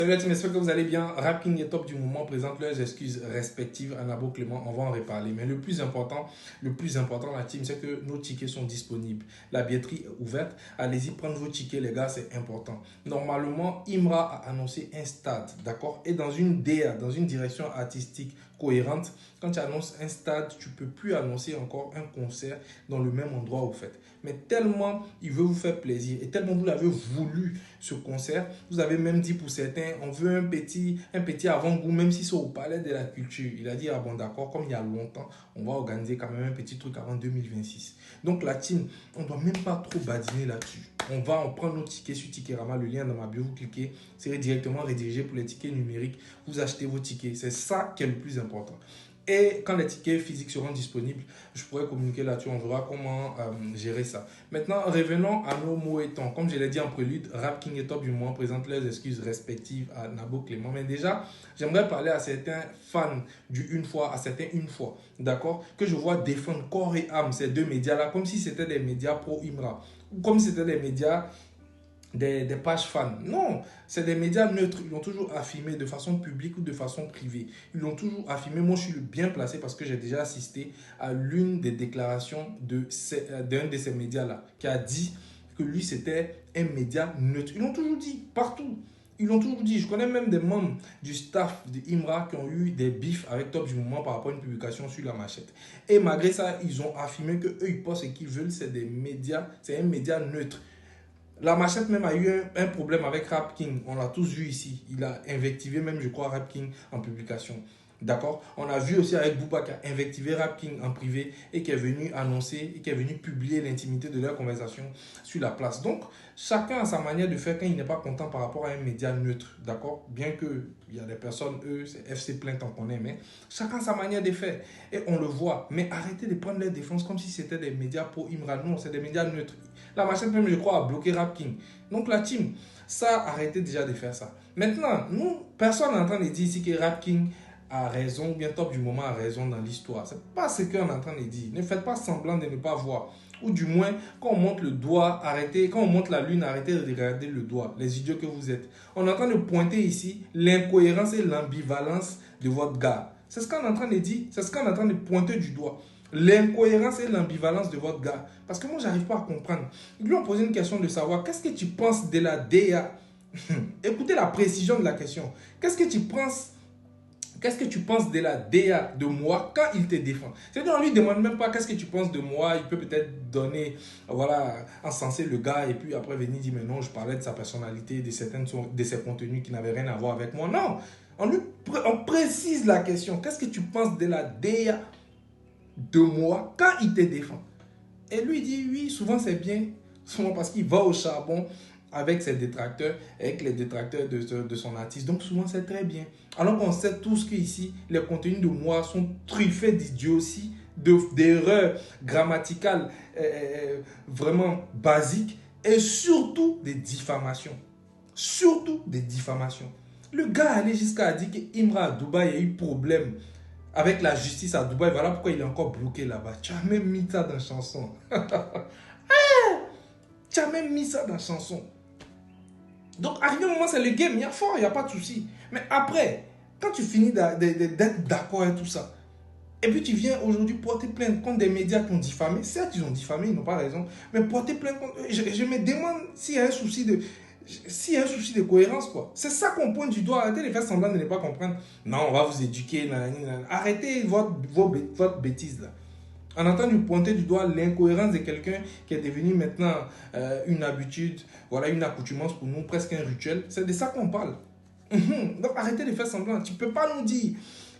Salut la team, j'espère que vous allez bien. Rap King et Top du moment présentent leurs excuses respectives à Nabo Clément. On va en reparler. Mais le plus important, la team, c'est que nos tickets sont disponibles. La billetterie est ouverte. Allez-y prendre vos tickets, les gars, c'est important. Normalement, Imra a annoncé un stade, d'accord? Et dans une DA, dans une direction artistique cohérente, quand tu annonces un stade, tu ne peux plus annoncer encore un concert dans le même endroit au fait. Mais tellement il veut vous faire plaisir et tellement vous l'avez voulu ce concert, vous avez même dit pour certains, on veut un petit avant-goût, même si c'est au Palais de la Culture. Il a dit, ah bon d'accord, comme il y a longtemps, on va organiser quand même un petit truc avant 2026. Donc la team, on ne doit même pas trop badiner là-dessus. On prend nos tickets sur Ticketama, le lien dans ma bio, vous cliquez, c'est directement redirigé pour les tickets numériques, vous achetez vos tickets, c'est ça qui est le plus important. Et quand les tickets physiques seront disponibles, je pourrai communiquer là-dessus, on verra comment gérer ça. Maintenant, revenons à nos mots et temps. Comme je l'ai dit en prélude, Rap King et Top du moment présentent leurs excuses respectives à Nabo Clément. Mais déjà, j'aimerais parler à certains fans du une fois, à certains une fois, d'accord, que je vois défendre corps et âme ces deux médias-là, comme si c'était des médias pro-Imra, ou comme si c'était des médias des pages fans. Non, c'est des médias neutres. Ils l'ont toujours affirmé de façon publique ou de façon privée. Ils l'ont toujours affirmé. Moi, je suis bien placé parce que j'ai déjà assisté à l'une des déclarations d'un de ces médias-là qui a dit que lui, c'était un média neutre. Ils l'ont toujours dit, partout. Ils l'ont toujours dit. Je connais même des membres du staff de Imra qui ont eu des bifs avec Top du moment par rapport à une publication sur la machette. Et malgré ça, ils ont affirmé que eux, ils pensent et qu'ils veulent, c'est des médias, c'est un média neutre. La machette même a eu un problème avec Rap King. On l'a tous vu ici. Il a invectivé même, je crois, Rap King en publication. D'accord? On a vu aussi avec Booba qui a invectivé Rap King en privé et qui est venu annoncer et qui est venu publier l'intimité de leur conversation sur la place. Donc, chacun a sa manière de faire quand il n'est pas content par rapport à un média neutre. D'accord? Bien qu'il y a des personnes, eux, c'est FC Plainte, on connaît, mais chacun a sa manière de faire. Et on le voit. Mais arrêtez de prendre leur défense comme si c'était des médias pro Imra. Non, c'est des médias neutres. La machette même, je crois, a bloqué Rap King. Donc, la team, ça, arrêtez déjà de faire ça. Maintenant, nous, personne n'est en train de dire ici que Rap King a raison, ou bien Top du moment a raison dans l'histoire. C'est pas ce qu'on est en train de dire. Ne faites pas semblant de ne pas voir. Ou du moins, quand on monte le doigt, arrêtez. Quand on monte la lune, arrêtez de regarder le doigt. Les idiots que vous êtes. On est en train de pointer ici l'incohérence et l'ambivalence de votre gars. C'est ce qu'on est en train de dire. C'est ce qu'on est en train de pointer du doigt. L'incohérence et l'ambivalence de votre gars. Parce que moi, j'arrive pas à comprendre. Ils lui ont posé une question de savoir qu'est-ce que tu penses de la DA. Écoutez la précision de la question. Qu'est-ce que tu penses de la DA de moi quand il te défend? C'est-à-dire, on ne lui demande même pas qu'est-ce que tu penses de moi. Il peut peut-être donner, voilà, encenser le gars et puis après venir dire, mais non, je parlais de sa personnalité, de ses contenus qui n'avaient rien à voir avec moi. Non, on précise la question. Qu'est-ce que tu penses de la DA de moi quand il te défend? Et lui dit, oui, souvent c'est bien, souvent parce qu'il va au charbon avec ses détracteurs, avec les détracteurs de son artiste. Donc souvent c'est très bien. Alors qu'on sait tous qu'ici, les contenus de moi sont truffés d'idioties, d'erreurs grammaticales vraiment basiques et surtout des diffamations. Surtout des diffamations. Le gars allait jusqu'à dire qu'Imra à Dubaï a eu problème avec la justice à Dubaï. Voilà pourquoi il est encore bloqué là-bas. Tu as même mis ça dans la chanson. Tu as même mis ça dans la chanson. Donc, arrivé un moment, c'est le game. Il y a fort, il n'y a pas de souci. Mais après, quand tu finis d'être d'accord et tout ça, et puis tu viens aujourd'hui porter plainte contre des médias qui ont diffamé. Certes, ils ont diffamé, ils n'ont pas raison. Mais porter plainte contre eux, je me demande s'il y a un souci de cohérence, quoi. C'est ça qu'on pointe du doigt. Arrêtez de faire semblant de ne pas comprendre. Non, on va vous éduquer. Arrêtez votre bêtise, là. En entend nous pointer du doigt l'incohérence de quelqu'un qui est devenu maintenant une habitude, voilà, une accoutumance pour nous, presque un rituel. C'est de ça qu'on parle. Donc arrêtez de faire semblant. Tu ne peux pas nous dire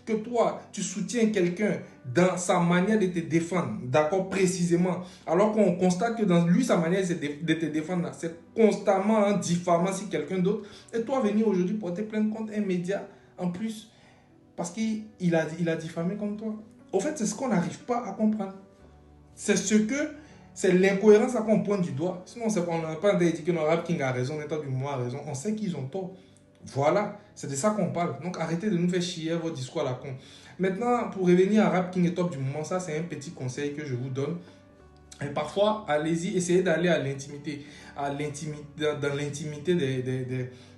que toi, tu soutiens quelqu'un dans sa manière de te défendre, d'accord, précisément, alors qu'on constate que dans lui, sa manière de te défendre, c'est constamment diffamant si quelqu'un d'autre, et toi, venir aujourd'hui porter plainte contre un média, en plus, parce qu'il a diffamé comme toi. Au fait, c'est ce qu'on n'arrive pas à comprendre. C'est l'incohérence à qu'on pointe du doigt. Sinon, on n'a pas dit que notre Rap King a raison, l'État du moment a raison. On sait qu'ils ont tort. Voilà, c'est de ça qu'on parle. Donc arrêtez de nous faire chier vos discours à la con. Maintenant, pour revenir à Rap King et Top du moment, ça c'est un petit conseil que je vous donne. Et parfois, allez-y, essayez d'aller dans l'intimité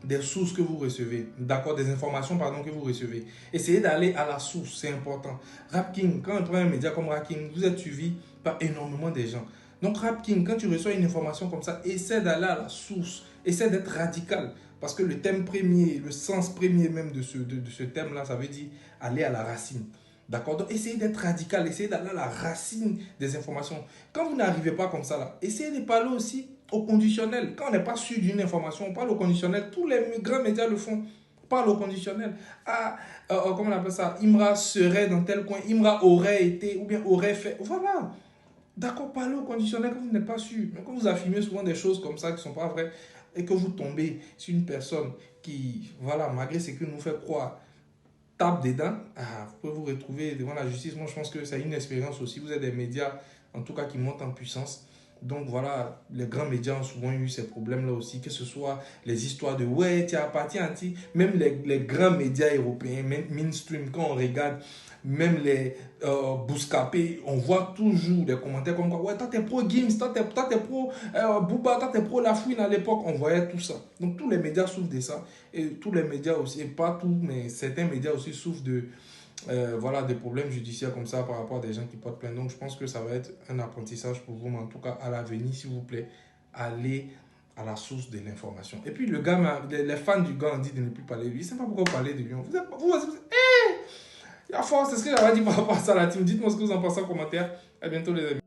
des sources que vous recevez, d'accord, des informations, pardon, que vous recevez. Essayez d'aller à la source, c'est important. Rapking, quand on prend un média comme Rapking, vous êtes suivi par énormément de gens. Donc Rapking, quand tu reçois une information comme ça, essaie d'aller à la source, essaie d'être radical. Parce que le thème premier, le sens premier même de ce thème-là, ça veut dire aller à la racine. D'accord? Donc, essayez d'être radical, essayez d'aller à la racine des informations. Quand vous n'arrivez pas comme ça, là, essayez de parler aussi au conditionnel. Quand on n'est pas sûr d'une information, on parle au conditionnel. Tous les grands médias le font. On parle au conditionnel. Ah, comment on appelle ça? Imra serait dans tel coin, Imra aurait été, ou bien aurait fait. Voilà. D'accord, parlez au conditionnel quand vous n'êtes pas sûr. Mais quand vous affirmez souvent des choses comme ça qui ne sont pas vraies et que vous tombez sur une personne qui, voilà, malgré ce que nous fait croire, tape dedans, vous pouvez vous retrouver devant la justice. Moi, je pense que c'est une expérience aussi. Vous êtes des médias, en tout cas, qui montent en puissance. Donc voilà, les grands médias ont souvent eu ces problèmes-là aussi, que ce soit les histoires de ouais, tu appartiens à ti, même les grands médias européens, même mainstream, quand on regarde, même les Bouscapé, on voit toujours des commentaires comme quoi, ouais, toi t'es pro Gims, toi t'es pro Booba, toi t'es pro Lafouine à l'époque, on voyait tout ça. Donc tous les médias souffrent de ça, et tous les médias aussi, et pas tous, mais certains médias aussi souffrent de voilà, des problèmes judiciaires comme ça par rapport à des gens qui portent plainte. Donc, je pense que ça va être un apprentissage pour vous, mais en tout cas, à l'avenir, s'il vous plaît, allez à la source de l'information. Et puis, le gars, les fans du gars ont dit de ne plus parler de lui. Je ne sais pas pourquoi parler de lui. Il y a force, c'est ce que j'avais dit par rapport à ça, la team. Dites-moi ce que vous en pensez en commentaire. À bientôt, les amis.